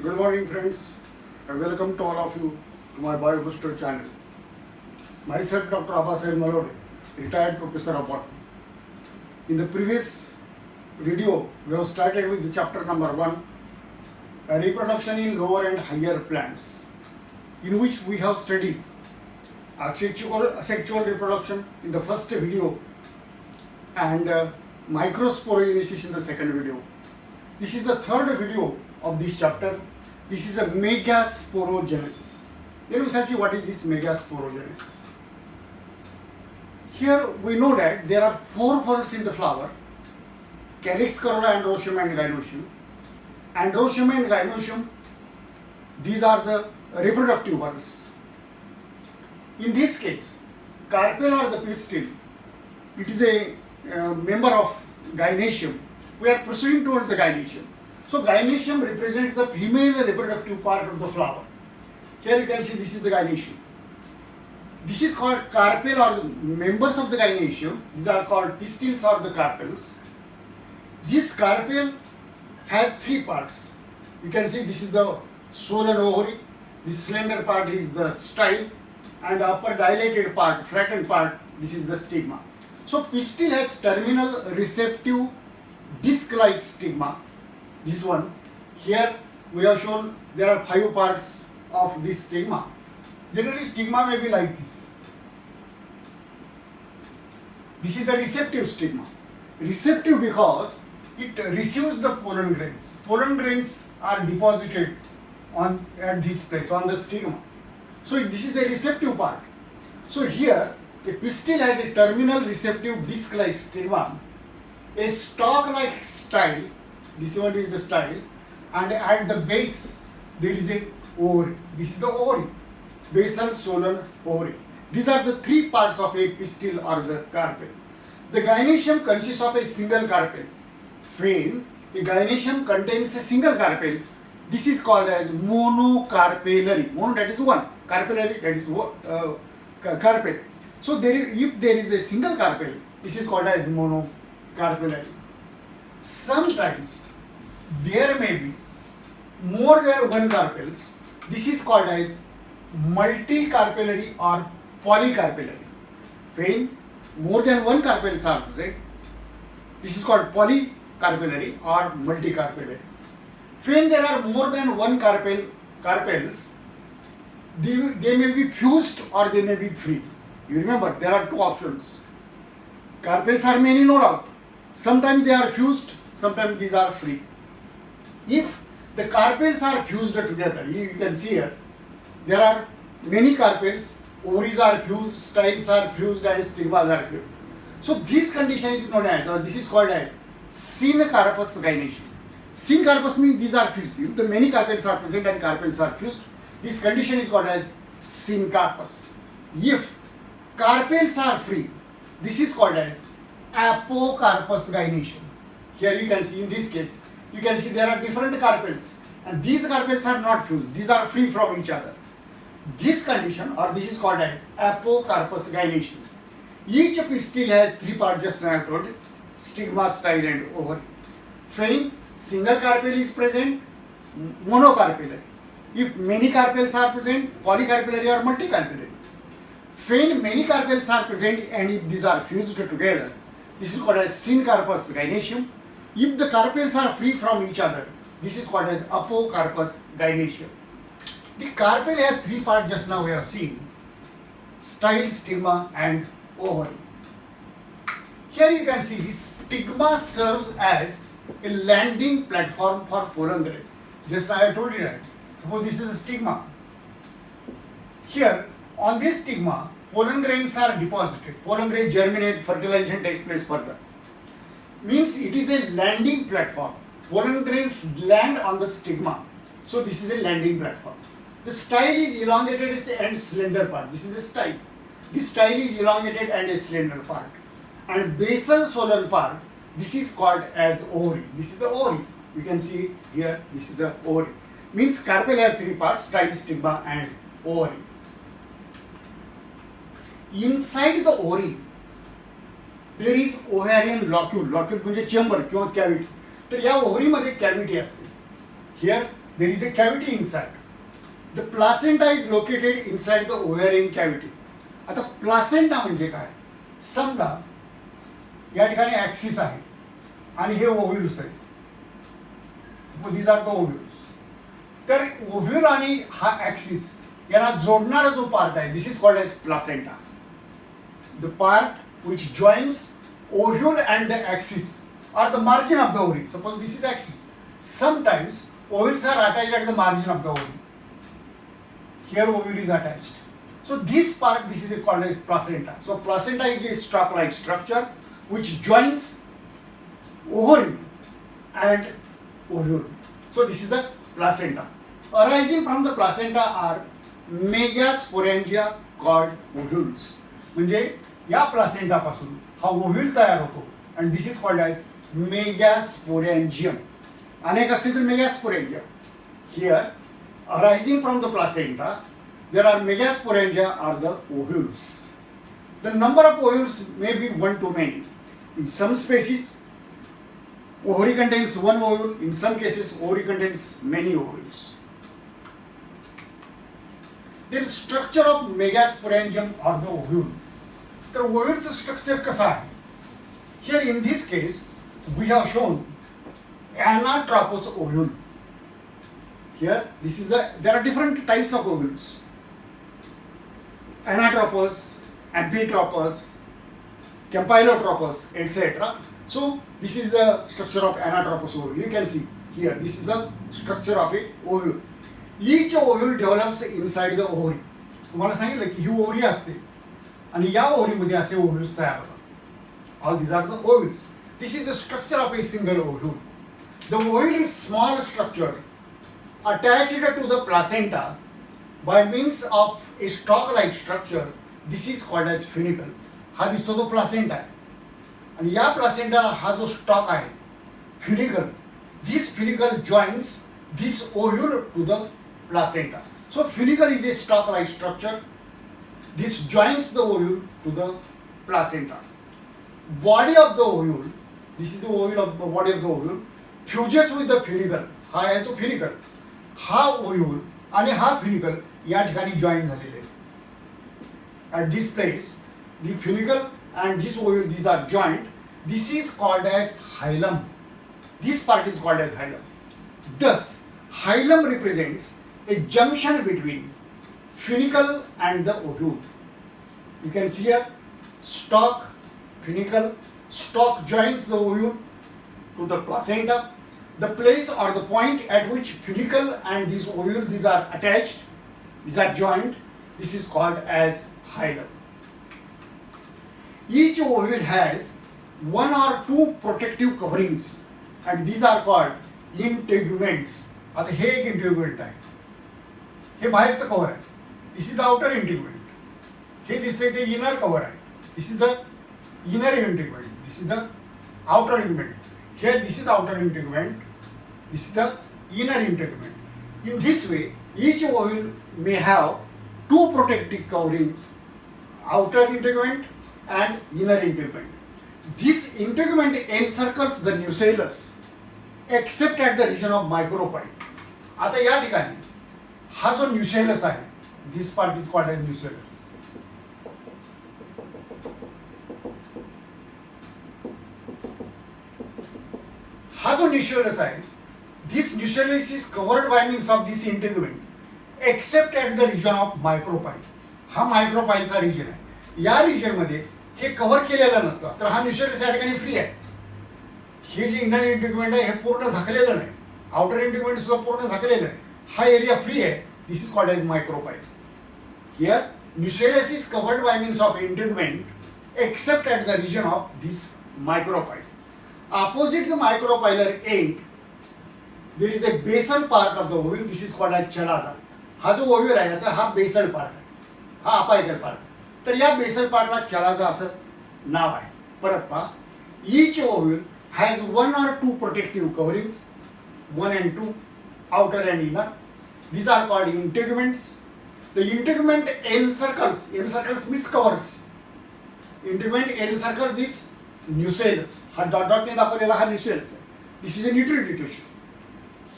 Good morning, friends, and welcome to all of you to my BioBooster channel. Myself, Dr. Abbas Malode, retired professor of botany. In the previous video, we have started with the chapter number 1, reproduction in lower and higher plants, in which we have studied asexual reproduction in the first video and microsporogenesis in the second video. This is the third video of this chapter. This is a megasporogenesis. Then we shall see what is this megasporogenesis. Here we know that there are 4 whorls in the flower: calyx, corolla, androecium and gynoecium. Androecium and gynoecium, these are the reproductive whorls. In this case, carpel or the pistil, it is a member of gynoecium. We are proceeding towards the gynoecium. So gynoecium represents the female reproductive part of the flower. Here you can see this is the gynoecium. This is called carpel or members of the gynoecium. These are called pistils or the carpels. This carpel has 3 parts. You can see this is the swollen ovary. This slender part is the style, and upper dilated part, flattened part, this is the stigma. So pistil has terminal receptive disc-like stigma. This one. Here we have shown there are 5 parts of this stigma. Generally stigma may be like this. This is the receptive stigma. Receptive because it receives the pollen grains. Pollen grains are deposited at this place, on the stigma. So this is the receptive part. So here a pistil has a terminal receptive disc-like stigma, a stalk-like style. This one is the style, and at the base there is a ovary. This is the ovary, basal swollen ovary. These are the 3 parts of a pistil or the carpel. The gynoecium consists of a single carpel. When a gynoecium contains a single carpel, this is called as monocarpellary. Mono, that is one. Carpellary, that is carpel. So if there is a single carpel, this is called as monocarpellary. Sometimes there may be more than one carpels. This is called as multicarpellary or polycarpellary. When more than one carpels are present, this is called polycarpellary or multicarpellary. When there are more than one carpels, they may be fused or they may be free. You remember there are 2 options. Carpels are many, no doubt. Sometimes they are fused, sometimes these are free. If the carpels are fused together, you can see here, there are many carpels, ovaries are fused, styles are fused, and stigmas are fused. So this condition is known as, or this is called as syncarpous gynoecium. Syncarpous means these are fused. If the many carpels are present and carpels are fused, this condition is called as syncarpous. If carpels are free, this is called as apocarpous gynoecium. Here you can see in this case, you can see there are different carpels, and these carpels are not fused, these are free from each other. This condition, or this is called as apocarpous gynoecium. Each pistil has 3 parts, just now I have told you: stigma, style and ovary. When single carpel is present, monocarpellary. If many carpels are present, polycarpellary or multicarpellary. When many carpels are present and if these are fused together, this is called as syncarpous gynoecium. If the carpels are free from each other, this is called as apocarpous gynoecium. The carpel has 3 parts, just now we have seen: style, stigma and ovary. Here you can see this stigma serves as a landing platform for pollen grains. Just now I told you that. Suppose this is a stigma. Here on this stigma, pollen grains are deposited. Pollen grains germinate, fertilization takes place further. Means it is a landing platform. Pollen grains land on the stigma. So this is a landing platform. The style is elongated and slender part. This is a style. This style is elongated and a slender part. And basal swollen part, this is called as ovary. This is the ovary. You can see here, this is the ovary. Means carpel has 3 parts: style, stigma and ovary. Inside the ovary, there is ovarian locule. Locule म्हणजे chamber किंवा cavity. तर या ओव्हरीमध्ये cavity असते. Here there is a cavity inside. The placenta is located inside the ovarian cavity. आता placenta म्हणजे काय? समजा या ठिकाणी ॲक्सिस आहे आणि हे ओव्ह्यूल्स आहेत. Suppose these are the ovules. तर ओव्ह्यूल आणि हा ॲक्सिस यांना जोडणारा जो पार्ट आहे, this is called as placenta. The part which joins ovule and the axis or the margin of the ovary. Suppose this is axis. Sometimes ovules are attached at the margin of the ovary. Here ovule is attached. So this part, this is called as placenta. So placenta is a stalk-like structure which joins ovary and ovule. So this is the placenta. Arising from the placenta are megasporangia called ovules. म्हणजे या placenta पासून हा ovule तयार होतो आणि this is called as megasporangium. अनेक असतील तर megasporangium. Here arising from the placenta there are megasporangia are the ovules. The number of ovules may be 1 to many. In some species ovary contains one ovule, in some cases ovary contains many ovules. There is structure of megasporangium or the ovule. तर ओव्ह्यूलचं structure कसं आहे? Here in this case we have shown anatrapous ovule. Here this is there are different types of ovules. Anatrapous, amphitropous, campylotropous, etc. So this is the structure of anatrapous ovule. You can see here this is the structure of a ovule. Each ovule develops inside the ovary. तुम्हाला सांगितलं की ही ovary असते आणि या ओव्हरीमध्ये असे ovules तयार होतात. All these are the ovules. This is the structure of a single ovule. The ovule is small structure attached to the placenta by means of a stalk like structure. This is called as funicle. हा दिसतो तो placenta आहे आणि या प्लासेंटाला हा जो stalk आहे funicle, this funicle joins this ovule to the placenta. So funicle is a stalk-like structure. This joins the ovule to the placenta. Body of the ovule, this is the ovule of the body of the ovule, fuses with the funicle. हा आहे तो funicle. हा ovule आणि हा funicle या ठिकाणी join झालेले आहेत. At this place, the funicle and this ovule, these are joined. This is called as hilum. This part is called as hilum. Thus, hilum represents a junction between funicle and the ovule. You can see here stalk, funicle, stalk joins the ovule to the placenta. The place or the point at which funicle and this ovule, these are attached, these are joined, this is called as hilum. Each ovule has one or two protective coverings and these are called integuments. आता हे एक integument आहे, हे बाहेरचं cover आहे. This is the outer integument. हे दिसतंय ते inner cover आहे. This is the inner integument. This is the outer integument. Here this is the outer integument. This is the inner integument. In this way, each ovule may have two protective coverings, outer integument and inner integument. This integument encircles the nucellus except at the region of micropyle. आता या ठिकाणी हा जो nucellus आहे, this part is called as nucellus. हा जो nucellus आहे, this nucellus is covered by means of this integument except at the region of micropyle. हा मायक्रोपाईलचा रिजन आहे. या रिजन मध्ये हे कव्हर केलेलं नसतं, तर हा न्यूसेलस या ठिकाणी फ्री आहे. हे जे इनर इंटिग्युमेंट आहे हे पूर्ण झाकलेलं नाही, आउटर इंटिग्युमेंट सुद्धा पूर्ण झाकलेलं आहे. हा एरिया फ्री आहे. This is called as micropyle. Here nucellus is covered by means of integument except at the region of this micropyle. Opposite the micropylar end, there is a basal part of the ovule. This is called as chalaza. हा जो ovule आहे याचा हा basal part आहे, हा apical part. तर या basal पार्टला chalaza असं नाव आहे. परत पहा, each ovule has one or two protective coverings, 1 and 2, outer and inner. These are called integuments. The integument encircles means covers. Integument encircles this nucellus. हा डॉट डॉटने दाखवलेला हा nucellus आहे. This is a nutritive tissue.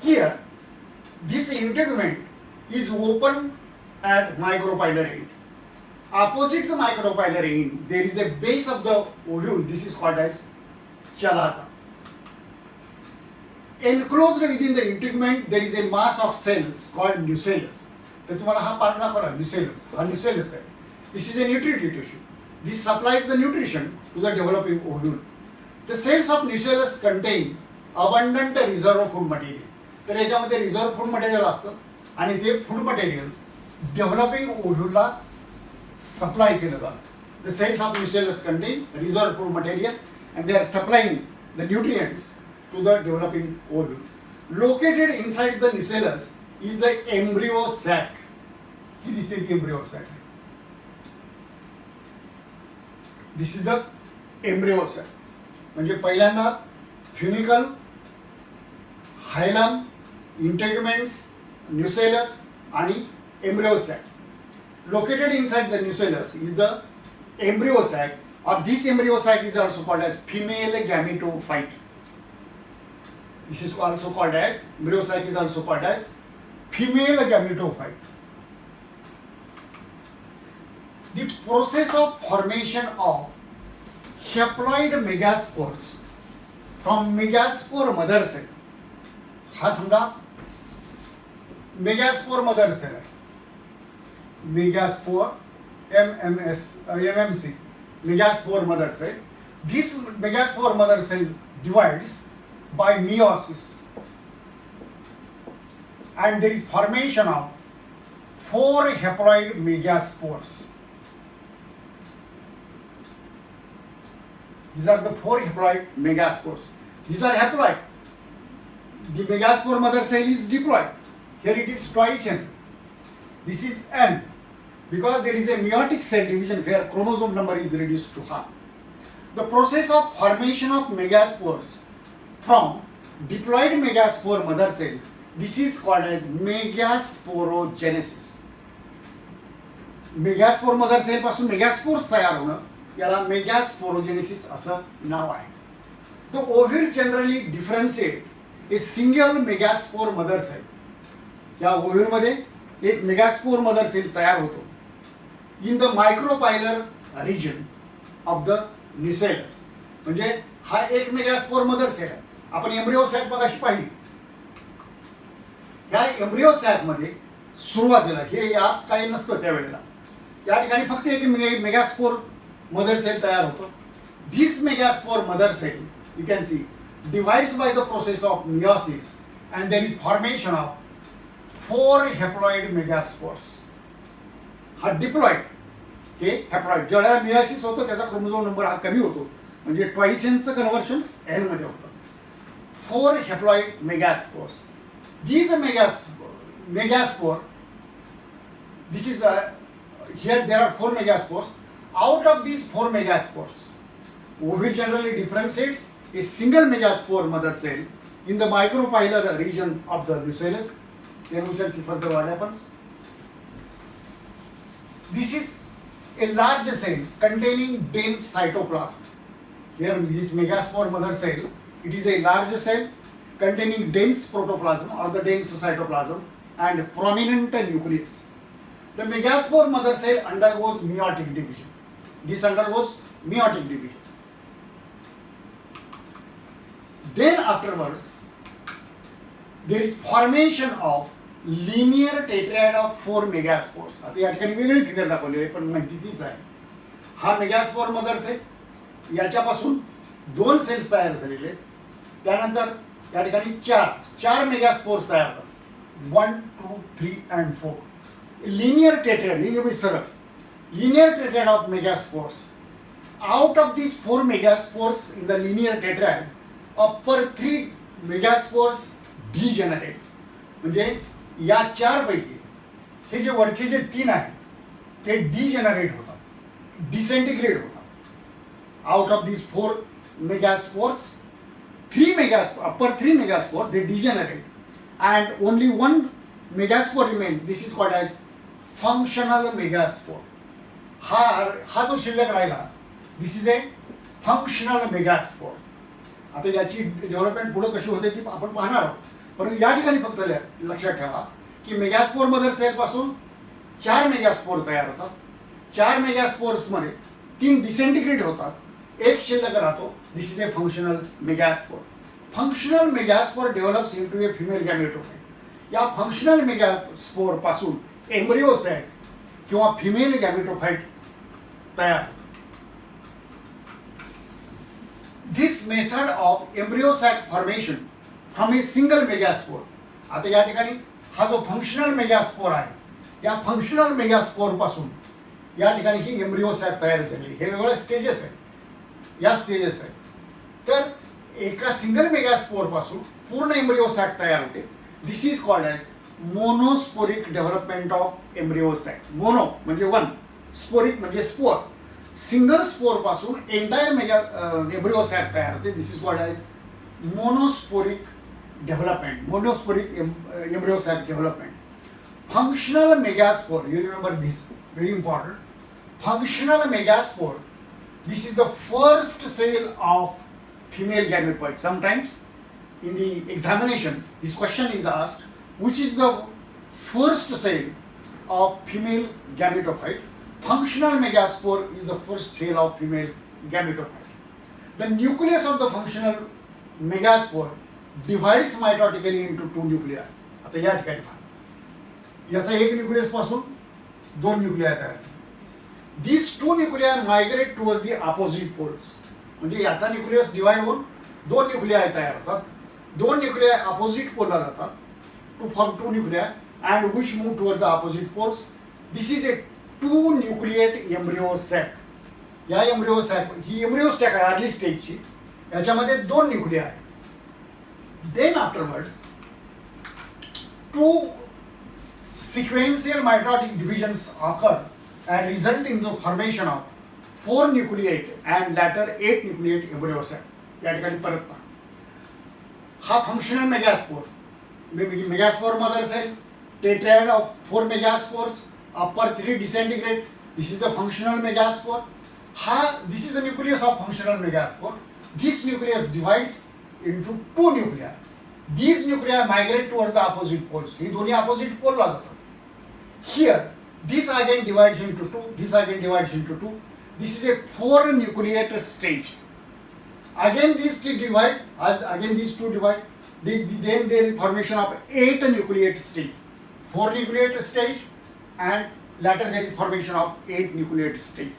Here, This integument is open at micropylar end. Opposite the micropylar end, there is a base of the ovule. This is called as chalaza. Enclosed within the integument, there is a mass of cells called nucellus. तर तुम्हाला हा part दाखवला nucellus. हा nucellus आहे. This is a nutritive tissue. This supplies the nutrition to the developing ovule. The cells of nucellus contain abundant reserve of food material. तर याच्यामध्ये reserve food material असतं आणि ते फूड मटेरियल डेव्हलपिंग ओव्ह्यूलला सप्लाय केलं जातं. The cells of nucellus contain reserve food material and they are supplying the nutrients to the developing ovule. Located inside the nucellus is the embryo sac. ही दिसते ती embryo sac. This is the embryo sac. म्हणजे पहिल्यांदा फ्युनिकल, हायलम, इंटेग्युमेंट्स, nucellus आणि embryo sac. Located inside the nucellus is the embryo sac, or this embryo sac is also called as female gametophyte. This is also called as embryo sac is also called as female gametophyte. The process of formation of haploid megaspores from megaspore mother cell. हा समजा megaspore mother cell आहे. Megaspore MMC megaspore mother cell. This megaspore mother cell divides by meiosis and there is formation of 4 haploid megaspores. These are the 4 haploid megaspores. These are haploid. The megaspore mother cell is diploid. Here it is twice N. This is N because there is a meiotic cell division where chromosome number is reduced to half. The process of formation of megaspores from diploid megaspore mother cell, this is called as megasporogenesis. Megaspore mother cell पासून megaspores तयार होणं याला megasporogenesis असं नाव आहे. The ovule generally differentiate a single megaspore mother cell. या ovule मध्ये एक मेगास्पोर मदर सेल तयार होतो in the micropylar region of the nucellus. म्हणजे हा एक मेगास्पोर मदर सेल आहे. आपण एम्ब्रियो सॅक मगाशी पाहिली. या एम्ब्रियो सॅक मध्ये सुरुवातीला हे यात काही नसतं त्यावेळेला. या ठिकाणी फक्त एक मेगास्पोर मदर सेल तयार होतो. This megaspore mother cell you can see divides by the process of meiosis and there is formation of 4 haploid megaspores. हा डिप्लॉइड हे हॅप्लॉइड ज्यावेळेला मियोसिस होतं त्याचा क्रोमोझोम नंबर हा कमी होतो म्हणजे ट्वाइस एनचं कन्व्हर्शन एन मध्ये होतं. 4 haploid megaspores. These megaspore, this is here there are 4 megaspores. Out of these 4 megaspores, ovule generally differentiates a single megaspore mother cell in the micropylar region of the nucellus. Then we shall see further what happens. This is a large cell containing dense cytoplasm. Here this megaspore mother cell, it is a large cell containing dense protoplasm or the dense cytoplasm and prominent nucleus. The megaspore mother cell undergoes meiotic division. This undergoes meiotic division. Then afterwards, there is formation of linear tetrad of 4 megaspores. आता या ठिकाणी वेगळी figure दाखवली आहे पण माहिती तीच आहे. हा मेगास्पोर मदर सेल याच्यापासून 2 सेल्स तयार झालेले आहेत. त्यानंतर या ठिकाणी 4 मेगास्पोर्स तयार होतात. 1, 2, 3 and 4. लिनियर टेट्राड म्हणजे सरळ linear tetrad of megaspores. Out of these 4 megaspores in the linear tetrad, upper 3 megaspores degenerate. म्हणजे या 4 पैकी हे जे वरचे जे 3 आहेत ते डिजेनरेट होतात, डिसेंटिग्रेड होतात. Out of this 4 megaspores, 3 megaspores, upper 3 megaspores they degenerate and only 1 megaspore remain. This is called as functional megaspore. हा जो शिल्लक राहिला, this is a functional megaspore. आता याची डेव्हलपमेंट पुढे कशी होते ती आपण पाहणार आहोत. परंतु या ठिकाणी फक्त लक्षात ठेवा की मेगास्पोर मदर सेल पासून 4 मेगास्पोर तयार होतात. 4 मेगास्पोर्समध्ये 3 डिसेंटिग्रेट होतात, एक शिल्लक राहतो. This is a functional megaspore. Functional megaspore develops into a female gametophyte. या फंक्शनल मेगास्पोर पासून एम्ब्रिओ सॅक किंवा फिमेल गॅमेटोफाइट तयार. This method of embryo sac formation from a single megaspore. आता या ठिकाणी हा जो फंक्शनल मेगास्पोर आहे, या फंक्शनल मेगास्पोर पासून या ठिकाणी ही एम्ब्रिओ सॅक तयार झाली. हे वेगवेगळ्या स्टेजेस आहेत, या स्टेजेस आहेत. तर एका सिंगल मेगास्पोर पासून पूर्ण एम्ब्रिओ सॅक तयार होते. This is called as monosporic development of embryo sac. Mono म्हणजे वन, स्पोरिक म्हणजे स्पोर. सिंगल स्पोर पासून एंटायर एम्ब्रिओ सॅक तयार होते. This is called as monosporic development, monosporic embryo sac development. Functional megaspore, you remember this, very important. Functional megaspore, this is the first cell of female gametoid. Sometimes in the examination, this question is asked, which is the first cell of female gametophyte? Functional megaspore is the first cell of female gametophyte. The nucleus of the functional megaspore divides mitotically into 2 nuclei. आता या ठिकाणी पहा, याचा एक nucleus पासून 2 nuclei तयार झाले. This 2 nuclei migrate towards the opposite poles. म्हणजे याचा न्यूक्लियस डिवाइड होऊन 2 न्यूक्लिया तयार होतात. 2 न्यूक्लिया अपोजिट पोलला जातात to form 2 nuclei and which move toward the opposite poles. This is a 2 nucleate embryo sac. या एम्ब्रिओ सॅक ही एम्ब्रिओ स्टॅक आहे अर्ली स्टेजची. याच्यामध्ये 2 न्यूक्लिया आहेत. Then afterwards, 2 sequential mitotic divisions occur and result in the formation of 4 nucleate and later 8 nucleate embryo sac. या ठिकाणी परत पहा, हा functional megaspore. Megaspore mother cell, tetrad of 4 megaspores, upper 3 disintegrate. This is the functional megaspore. This is the nucleus of functional megaspore. This nucleus divides into 2 nuclei. These nuclei migrate towards the opposite poles. ही दोन्ही opposite pole ला जातात. Here, this again divides into 2. This again divides into 2. This is a 4 nucleate stage. Again these 2 divide. Again these 2 divide. Then there is formation of 8 nucleate stage. 4 nucleate stage and later there is formation of 8 nucleate stage.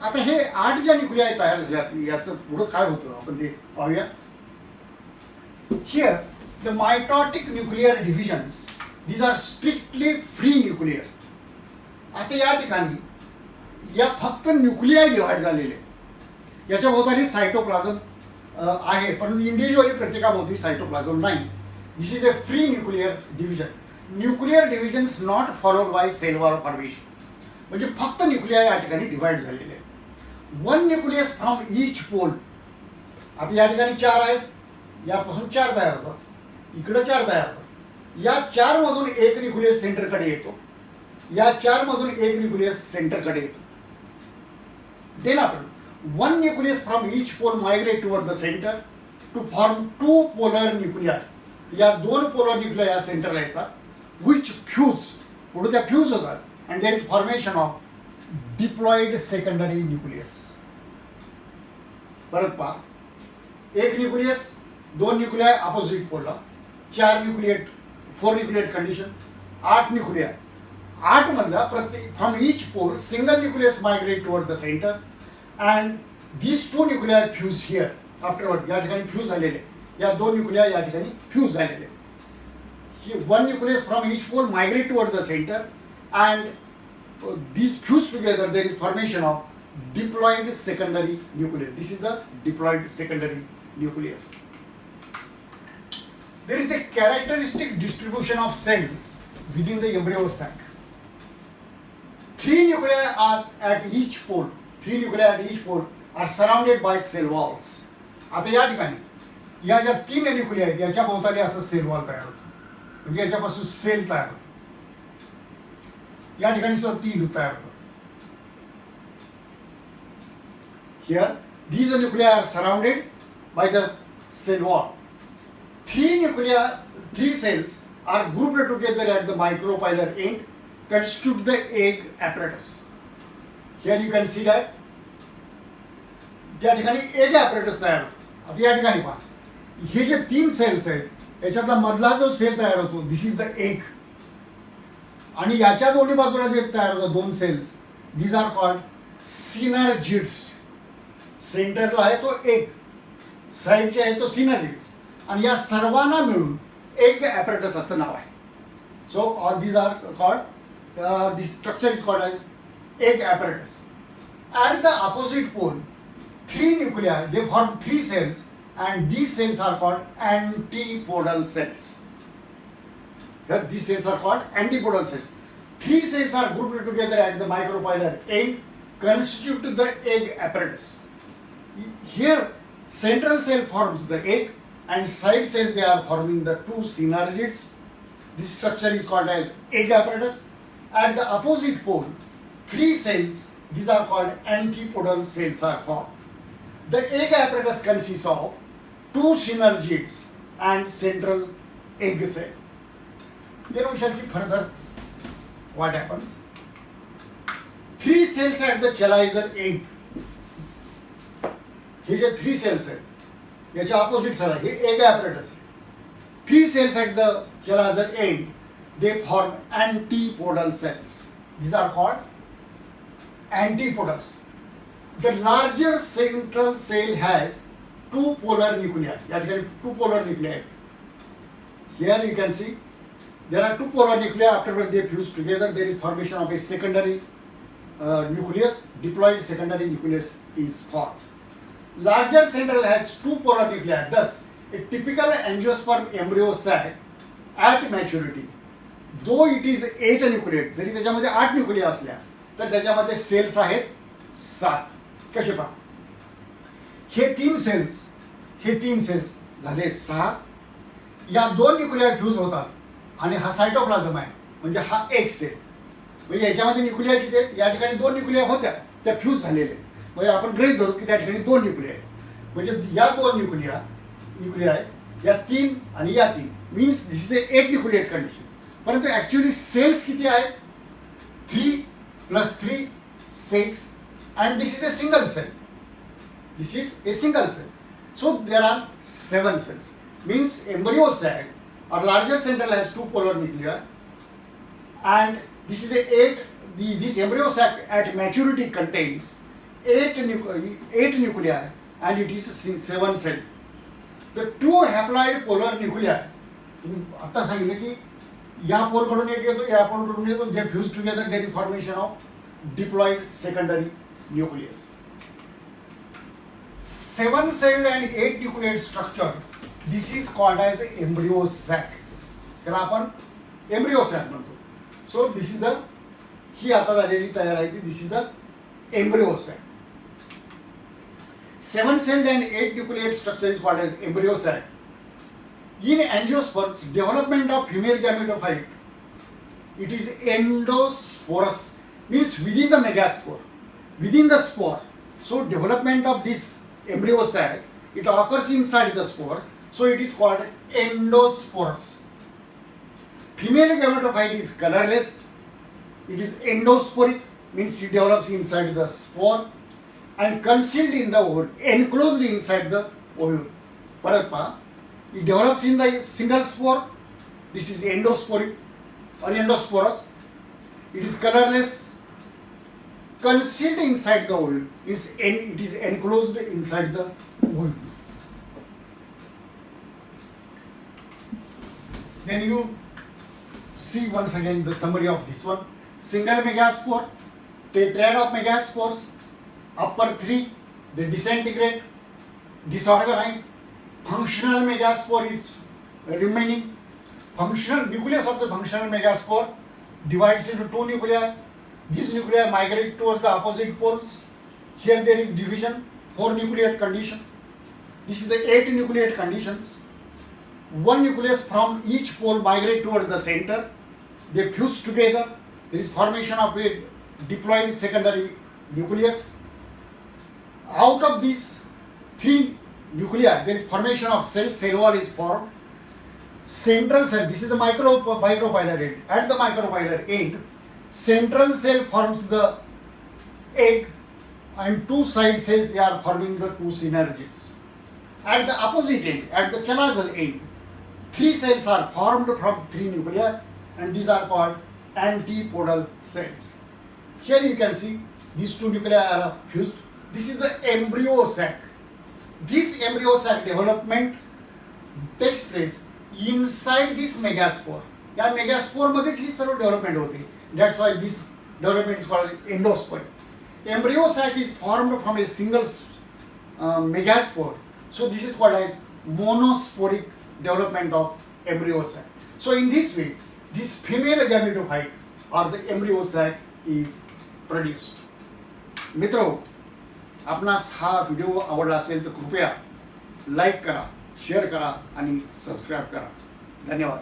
आता हे 8 ज्या न्यूक्लिया तयार झाल्यात याचं पुढे काय होतं आपण ते पाहूया. Here, the mitotic nuclear divisions, these are strictly free nuclear. आता या ठिकाणी या फक्त न्यूक्लियाय डिव्हाइड झालेले. याच्या भोवताली सायटोप्लाझम आहे, परंतु इंडिव्हिज्युअली प्रत्येकाभोवती सायटोप्लाझम नाही. This is a free nuclear division. Nuclear divisions not followed by cell wall formation. म्हणजे फक्त न्यूक्लिया या ठिकाणी डिव्हाइड झालेले आहेत. 1 न्यूक्लियस फ्रॉम ईच पोल. आता या ठिकाणी 4 आहेत, यापासून 4 तयार होतात, इकडे 4 तयार होतात. या 4 मधून एक न्यूक्लियस सेंटरकडे येतो, या 4 मधून एक न्यूक्लियस सेंटरकडे येतो. देन आपण 1 nucleus from each pole migrate toward the centre to form 2 polar nuclei. या 2 पोलर न्यूक्लिया या सेंटरला येतात, विच फ्यूज, पुढे त्या फ्यूज होतात and there is formation of diploid secondary nucleus. परत पहा, एक न्यूक्लियस, 2 न्यूक्लिया अपोजिट पोलला, 4 न्यूक्लिएट, 4 न्यूक्लिएट कंडिशन, 8 न्यूक्लिया. 8 मधला प्रत्येक from each pole single nucleus migrate toward the centre and these 2 nuclei fuse here. Afterward या ठिकाणी fuse झालेले, या 2 न्यूक्लिया या ठिकाणी फ्यूज झालेले. 1 nucleus from each pole migrate toward the centre and these fuse together, there is formation of diploid secondary nucleus. This is the diploid secondary nucleus. There is a characteristic distribution of cells within the embryo sac. 3 nuclei are at each pole. 3 nuclei at each pole are surrounded by cell walls. आता या ठिकाणी या ज्या 3 न्यूक्लिया आहेत याच्या भोवताली असं cell wall तयार होतं, म्हणजे याच्यापासून सेल तयार होतं. या ठिकाणी सुद्धा 3 तयार होतात. Here, these nuclei are surrounded by the cell wall. 3 nuclei three cells are grouped together at the micropylar end, constitute the egg apparatus. Here you can see that त्या ठिकाणी एग ॲपरेटस तयार होतो. आता या ठिकाणी पहा, हे जे तीन सेल्स आहेत याच्यातला मधला जो सेल तयार होतो दिस इज द एग, आणि याच्या दोन्ही बाजूला जे तयार होतं दोन cells these are called synergids. सेंटरला आहे तो एग, साईडचे आहे तो सिनर्जिड्स, आणि या सर्वांना मिळून एग ॲपरेटस असं नाव आहे. So all these are called this structure is called as egg apparatus. At the opposite pole, three nuclei, they form three cells, and these cells are called antipodal cells. Here, these cells are called antipodal cells. Three cells are grouped together at the micropylar end, constitute the egg apparatus. Here, central cell forms the egg, and side cells they are forming the two synergids. This structure is called as egg apparatus. At the opposite pole, three cells, these are called antipodal cells are formed. The egg apparatus consists of two synergids and central egg cell. Then we shall see further what happens. Three cells at the chalizer end. हे जे three cells आहेत याच्या opposite cell आहे, हे egg apparatus आहे. Three cells at the chalizer end, they form antipodal cells. These are called antipodals. The larger central cell has two polar nuclei. या ठिकाणी two polar nuclei आहेत. Here you can see there are two polar nuclei. Afterwards they fuse together. There is formation of a secondary nucleus. Diploid secondary nucleus is formed. Larger central has two polar nuclei. Thus, a typical angiosperm embryo sac at maturity, though it is 8 nucleate, जरी त्याच्यामध्ये 8 nuclei असल्या तर त्याच्यामध्ये sales आहेत 7. कसे पहा, हे तीन sales झाले 6. या दोन न्यूक्लिया फ्यूज होतात आणि हा सायटोप्लाझम आहे, म्हणजे हा एक सेल. म्हणजे याच्यामध्ये न्यूक्लिया किती आहेत, या ठिकाणी 2 न्यूक्लिया होत्या त्या फ्यूज झालेल्या. म्हणजे आपण गृहीत धरू की त्या ठिकाणी 2 न्यूक्लिया आहेत. म्हणजे या 2 न्यूक्लिया आहेत, या 3 आणि या 3 means this is 8 nucleate condition. परंतु ॲक्च्युअली सेल्स किती आहेत, 3 + 3 6, and this is a single cell. This is a single cell. So there are 7 cells. Means embryo sac or larger central has 2 polar nuclei, and this is a 8. This embryo sac at maturity contains 8 nuclei, and it is a 7 cell. The 2 haploid polar nuclei. तुम्ही आता सांगितलं की या पोलकडून एक येतो, या पोलकडून येतो, they fuse together, there is formation of diploid secondary nucleus. 7-celled and 8 nucleate structure, this is called as embryo sac. त्याला आपण embryo sac म्हणतो. So this is the, ही आता झालेली तयार आहे, this is the embryo sac. 7-celled and 8 nucleate structure is called as embryo sac. In angiosperms, development of female gametophyte, it is endosporous, means within the megaspore, within the spore. So development of this embryo sac, it occurs inside the spore, so it is called endosporous. Female gametophyte is colorless, it is endosporic, means it develops inside the spore and concealed in the ovule, enclosed inside the ovule. परत पहा, it develops in the single spore, this is endosporic or endosporous. It is colorless, concealed inside the ovule, it is enclosed inside the ovule. Then you see once again the summary of this one. Single megaspore, tetrad of megaspores, upper 3, they disintegrate, disorganize. Functional megaspore is remaining. Functional nucleus of the functional megaspore divides into 2 nuclei. These nuclei migrate towards the opposite poles. Here there is division, 4 nucleate condition. This is the 8 nucleate conditions. 1 nucleus from each pole migrate towards the center. They fuse together. There is formation of a diploid secondary nucleus. Out of these 3 nuclei, there is formation of cell wall is formed. central cell, this is the micropylar end. At the micropylar end, central cell forms the egg, and two side cells, they are forming the two synergids. At the opposite end, at the chelazal end, three cells are formed from three nuclei, and these are called antipodal cells. Here you can see these two nuclei are fused. This is the embryo sac. This embryo sac development takes place inside this megaspore. या megaspore मध्येच ही सर्व development होते. That's why this development is called endospore. Embryo sac is formed from a single megaspore. So this is called as monosporic development of embryo sac. So in this way, this female gametophyte or the embryo sac is produced. मित्रों, आपणास हा video आवडला असेल तर कृपया like करा, share करा आणि सबस्क्राईब करा. धन्यवाद.